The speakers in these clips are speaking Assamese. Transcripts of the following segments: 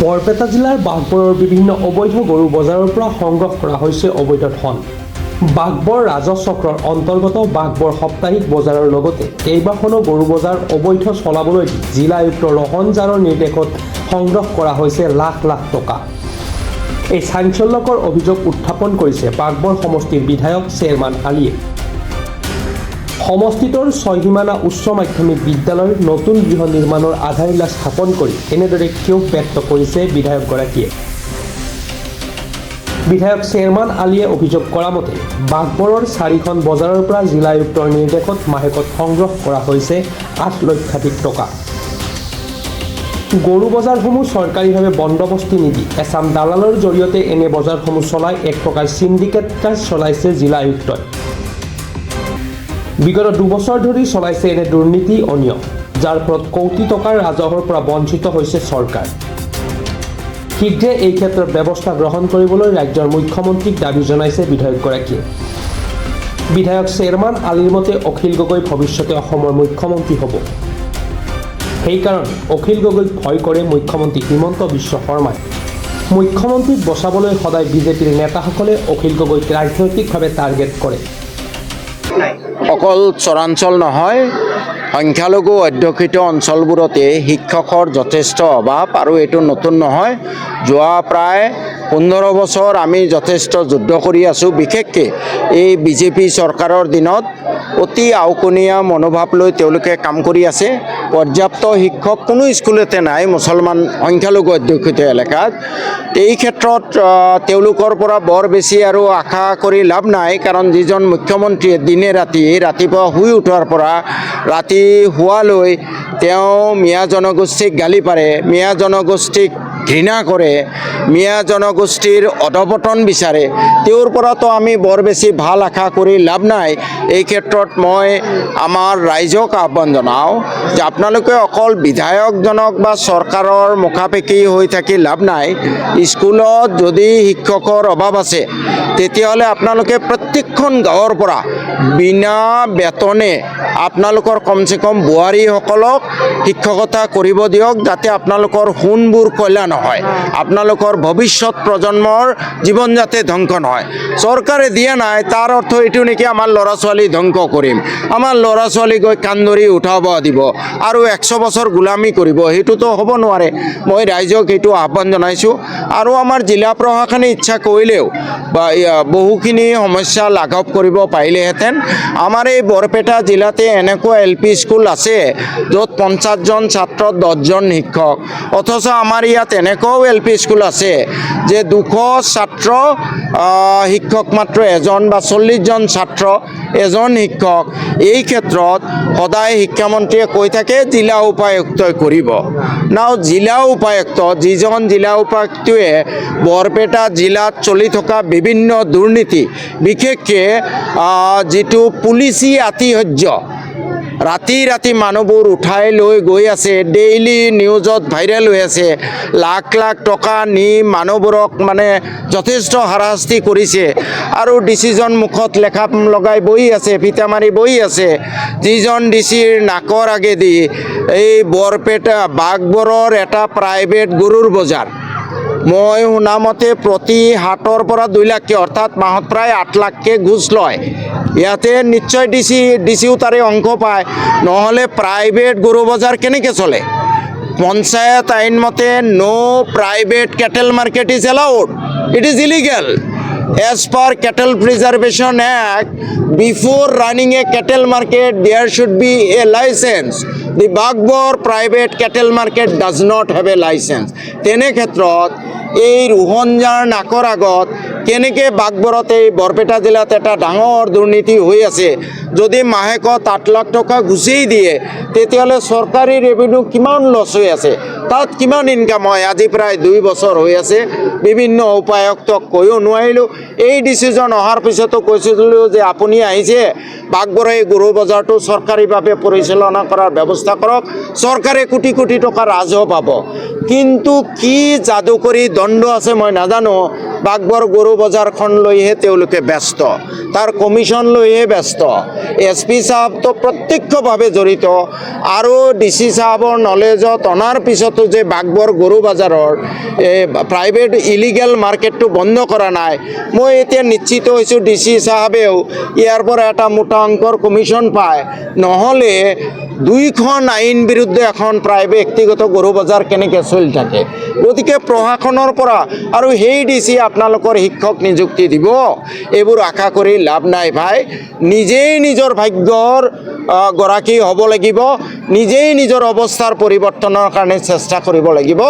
বৰপেটা জিলাৰ বাঘবৰৰ বিভিন্ন অবৈধ গৰু বজাৰৰ পৰা সংগ্ৰহ কৰা হৈছে অবৈধ ধন। বাঘবৰ ৰাজহ চক্ৰৰ অন্তৰ্গত বাঘবৰ সাপ্তাহিক বজাৰৰ লগতে কেইবাখনো গৰু বজাৰ অবৈধ চলাবলৈ জিলা আয়ুক্ত ৰহন জাৰৰ নিৰ্দেশত সংগ্ৰহ কৰা হৈছে লাখ লাখ টকা। এই চাঞ্চল্যকৰ অভিযোগ উত্থাপন কৰিছে বাঘবৰ সমষ্টিৰ বিধায়ক চেয়াৰমান আলীয়ে। সমষ্টিটোৰ ছয়সীমানা উচ্চ মাধ্যমিক বিদ্যালয়ৰ নতুন গৃহ নিৰ্মাণৰ আধাৰশিলা স্থাপন কৰি এনেদৰে ক্ষোভ ব্যক্ত কৰিছে বিধায়কগৰাকীয়ে। বিধায়ক চেয়াৰমান আলীয়ে অভিযোগ কৰা মতে বাঘবৰৰ 4খন বজাৰৰ পৰা জিলা আয়ুক্তৰ নিৰ্দেশত মাহেকত সংগ্ৰহ কৰা হৈছে 8 লক্ষাধিক টকা। গৰু বজাৰসমূহ চৰকাৰীভাৱে বন্দবস্তি নিদি এছাম দালালৰ জৰিয়তে এনে বজাৰসমূহ চলাই 1 টকাৰ চিণ্ডিকেট ৰাজ চলাইছে জিলা আয়ুক্তই। বিগত 2 বছৰ ধৰি চলাইছে এনে দুৰ্নীতি অনিয়ম, যাৰ ফলত কোটি টকাৰ ৰাজহৰ পৰা বঞ্চিত হৈছে চৰকাৰ। শীঘ্ৰে এই ক্ষেত্ৰত ব্যৱস্থা গ্ৰহণ কৰিবলৈ ৰাজ্যৰ মুখ্যমন্ত্ৰীক দাবী জনাইছে বিধায়কগৰাকীয়ে। বিধায়ক চেয়াৰমান আলীৰ মতে অখিল গগৈ ভৱিষ্যতে অসমৰ মুখ্যমন্ত্ৰী হ'ব। সেইকাৰণে অখিল গগৈক ভয় কৰে মুখ্যমন্ত্ৰী হিমন্ত বিশ্ব শৰ্মাই। মুখ্যমন্ত্ৰীক বচাবলৈ সদায় বিজেপিৰ নেতাসকলে অখিল গগৈক ৰাজনৈতিকভাৱে টাৰ্গেট কৰে। অকল চৰাঞ্চল নহয়, সংখ্যালঘু অধ্যুষিত অঞ্চলবোৰতে শিক্ষকৰ যথেষ্ট অভাৱ, আৰু এইটো নতুন নহয়। যোৱা প্ৰায় 15 বছৰ আমি যথেষ্ট যুদ্ধ কৰি আছোঁ। বিশেষকৈ এই বিজেপি চৰকাৰৰ দিনত অতি আওকণীয়া মনোভাৱ লৈ তেওঁলোকে কাম কৰি আছে। পৰ্যাপ্ত শিক্ষক কোনো স্কুলতে নাই মুছলমান সংখ্যালঘু অধ্যুষিত এলেকাত। এই ক্ষেত্ৰত তেওঁলোকৰ পৰা বৰ বেছি আৰু আশা কৰি লাভ নাই, কাৰণ যিজন মুখ্যমন্ত্ৰীয়ে দিনে ৰাতিপুৱা শুই উঠাৰ পৰা ৰাতি শুৱালৈ তেওঁ মিয়া জনগোষ্ঠীক গালি পাৰে, মিয়া জনগোষ্ঠীক ঘৃণা কৰে, মিয়া জনগোষ্ঠীৰ অধপতন বিচাৰে। তেওঁৰ পৰাতো আমি বৰ বেছি ভাল আশা কৰি লাভ নাই। এই ক্ষেত্ৰত মই আমাৰ ৰাইজক আহ্বান জনাওঁ যে আপোনালোকে অকল বিধায়কজনক বা চৰকাৰৰ মুখাপেক্ষী হৈ থাকি লাভ নাই। স্কুলত যদি শিক্ষকৰ অভাৱ আছে, তেতিয়াহ'লে আপোনালোকে প্ৰত্যেকখন গাঁৱৰ পৰা বিনা বেতনে আপোনালোকৰ কমচে কম বোৱাৰীসকলক শিক্ষকতা কৰিব দিয়ক, যাতে আপোনালোকৰ সোণবোৰ কয়লা নহয়, আপোনালোকৰ ভৱিষ্যত প্ৰজন্মৰ জীৱন যাতে ধ্বংস নহয়। চৰকাৰে দিয়া নাই তাৰ অৰ্থ এইটো নেকি আমাৰ ল'ৰা ছোৱালী ধ্বংস কৰিম, আমাৰ ল'ৰা ছোৱালী গৈ কাণ ধৰি উঠাব দিব আৰু 100 বছৰ গোলামী কৰিব, সেইটোতো হ'ব নোৱাৰে। মই ৰাইজক এইটো আহ্বান জনাইছোঁ। আৰু আমাৰ জিলা প্ৰশাসনে ইচ্ছা কৰিলেও বা বহুখিনি সমস্যা লাঘৱ কৰিব পাৰিলেহেঁতেন। আমাৰ এই বৰপেটা জিলাতে এনেকুৱা LP স্কুল আছে য'ত 50জন ছাত্ৰ 10জন শিক্ষক, অথচ আমাৰ ইয়াত এনেকুৱাও LP স্কুল আছে যে 200 ছাত্ৰ শিক্ষক মাত্ৰ 1জন বা 40জন ছাত্ৰ 1জন শিক্ষক। এই ক্ষেত্ৰত সদায় শিক্ষামন্ত্ৰীয়ে কৈ থাকে জিলা উপায়ুক্তই কৰিব। জিলা উপায়ুক্ত, যিজন জিলা উপায়ুক্তয়ে বৰপেটা জিলাত চলি থকা বিভিন্ন দুৰ্নীতি, বিশেষকৈ যিটো পুলিচি আতিশয্য, ৰাতি মানুহবোৰ উঠাই লৈ গৈ আছে, ডেইলি নিউজত ভাইৰেল হৈ আছে, লাখ লাখ টকা নি মানুহবোৰক মানে যথেষ্ট হাৰাশাস্তি কৰিছে, আৰু ডিচিজন মুখত লেখা লগাই বহি আছে, ফিটা মাৰি বহি আছে। যিজন ডিচিৰ নাকৰ আগেদি এই বৰপেটা বাঘবৰৰ এটা প্ৰাইভেট গৰুৰ বজাৰ, মই শুনামতে প্ৰতি হাটৰ পৰা 2 লাখকৈ, অৰ্থাৎ মাহত প্ৰায় 8 লাখকৈ ঘোচ লয়। ইয়াতে নিশ্চয় ডিচিও তাৰে অংশ পায়, নহ'লে প্ৰাইভেট গৰু বজাৰ কেনেকৈ চলে? পঞ্চায়ত আইন মতে ন' private cattle market is allowed, it is illegal. As per Cattle Preservation Act, before running a cattle market, there should be a license. The Bagbor private cattle market does not have a license. তেনে ক্ষেত্ৰত এই ৰোহনজাৰ নাকৰ আগত কেনেকৈ বাঘবৰত এই বৰপেটা জিলাত এটা ডাঙৰ দুৰ্নীতি হৈ আছে। যদি মাহেকত 8 লাখ টকা গুচেই দিয়ে, তেতিয়াহ'লে চৰকাৰী ৰেভিনিউ কিমান লছ হৈ আছে, তাত কিমান ইনকাম হয়? আজি প্ৰায় 2 বছৰ হৈ আছে, বিভিন্ন উপায়ুক্তক কৈও নোৱাৰিলোঁ। এই ডিচিজন অহাৰ পিছতো কৈছিলোঁ যে আপুনি আহিছে, বাঘবৰৰ এই গৰু বজাৰটো চৰকাৰীভাৱে পৰিচালনা কৰাৰ ব্যৱস্থা কৰক, চৰকাৰে কোটি কোটি টকা ৰাজহ পাব। কিন্তু কি যাদুকৰী দণ্ড আছে মই নাজানো, বাগবৰ গৰু বজাৰখন লৈহে তেওঁলোকে ব্যস্ত, তাৰ কমিশ্যন লৈহে ব্যস্ত। SP চাহাবতো প্ৰত্যক্ষভাৱে জড়িত আৰু DC চাহাবৰ নলেজত অনাৰ পিছতো যে বাগবৰ গৰু বজাৰৰ প্ৰাইভেট ইলিগেল মাৰ্কেটটো বন্ধ কৰা নাই, মই এতিয়া নিশ্চিত হৈছোঁ DC চাহাবেও ইয়াৰ পৰা এটা মোটা অংকৰ কমিশ্যন পায়, নহ'লে দুইখন আইন বিৰুদ্ধে এখন ব্যক্তিগত গৰু বজাৰ কেনেকৈ চলি থাকে। গতিকে প্ৰশাসনৰ পৰা আৰু সেই DC আপোনালোকৰ শিক্ষক নিযুক্তি দিব, এইবোৰ আশা কৰি লাভ নাই ভাই। নিজেই নিজৰ ভাগ্যৰ গৰাকী হ'ব লাগিব, নিজেই নিজৰ অৱস্থাৰ পৰিৱৰ্তনৰ কাৰণে চেষ্টা কৰিব লাগিব।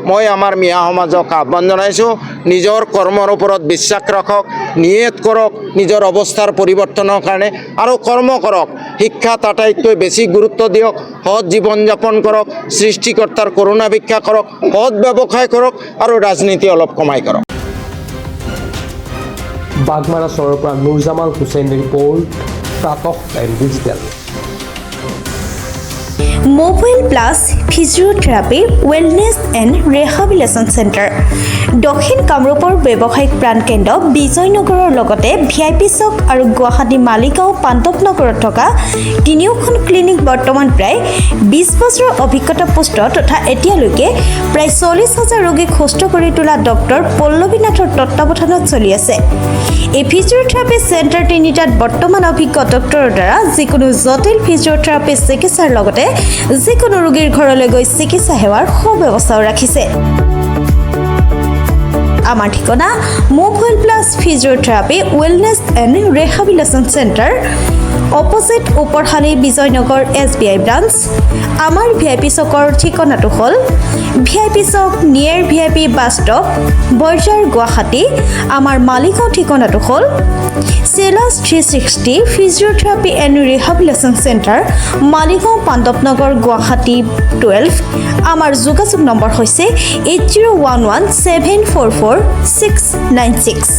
মই আমাৰ মিয়া সমাজক আহ্বান জনাইছোঁ, নিজৰ কৰ্মৰ ওপৰত বিশ্বাস ৰাখক, নিয়ত কৰক নিজৰ অৱস্থাৰ পৰিৱৰ্তনৰ কাৰণে আৰু কৰ্ম কৰক। শিক্ষাত আটাইতকৈ বেছি গুৰুত্ব দিয়ক, সৎ জীৱন যাপন কৰক, সৃষ্টিকৰ্তাৰ কৰোণা ভিক্ষা কৰক, সৎ ব্যৱসায় কৰক আৰু ৰাজনীতি অলপ কমাই কৰক। বাগমাৰা চহৰৰ পৰা নুৰজামাল হুছেইন ৰিপৰ্ট, প্ৰাতঃ time digital. Mobile plus physiotherapy wellness and rehabilitation centre দক্ষিণ কামৰূপৰ ব্যৱসায়িক প্ৰাণকেন্দ্ৰ বিজয়নগৰৰ লগতে VIP চক আৰু গুৱাহাটী মালিগাঁও পাণ্ডৱনগৰত থকা তিনিওখন ক্লিনিক বৰ্তমান প্ৰায় 20 বছৰৰ অভিজ্ঞতা পুষ্ট তথা এতিয়ালৈকে প্ৰায় 40,000 ৰোগীক সুস্থ কৰি তোলা ডক্টৰ পল্লৱীনাথৰ তত্বাৱধানত চলি আছে। এই ফিজিঅ'থেৰাপি চেণ্টাৰ তিনিটাত বৰ্তমান অভিজ্ঞ ডক্টৰৰ দ্বাৰা যিকোনো জটিল ফিজিঅ'থেৰাপি চিকিৎসাৰ লগতে যিকোনো ৰোগীৰ ঘৰলৈ গৈ চিকিৎসা সেৱাৰ সুব্যৱস্থাও ৰাখিছে। আমাৰ ঠিকনা mobile plus physiotherapy wellness and rehabilitation centre, opposite Uparshali Bijoynagar SBI branch. আমাৰ VIP চকৰ ঠিকনাটো হ'ল VIP চক near VIP bus stop, Borjhar, Guwahati. আমাৰ মালিগাঁও ঠিকনাটো হ'ল চেলাছ 360 physiotherapy and rehabilitation centre, Maligaon Pandavnagar, Guwahati 12। আমাৰ যোগাযোগ নম্বৰ হৈছে 8011744696।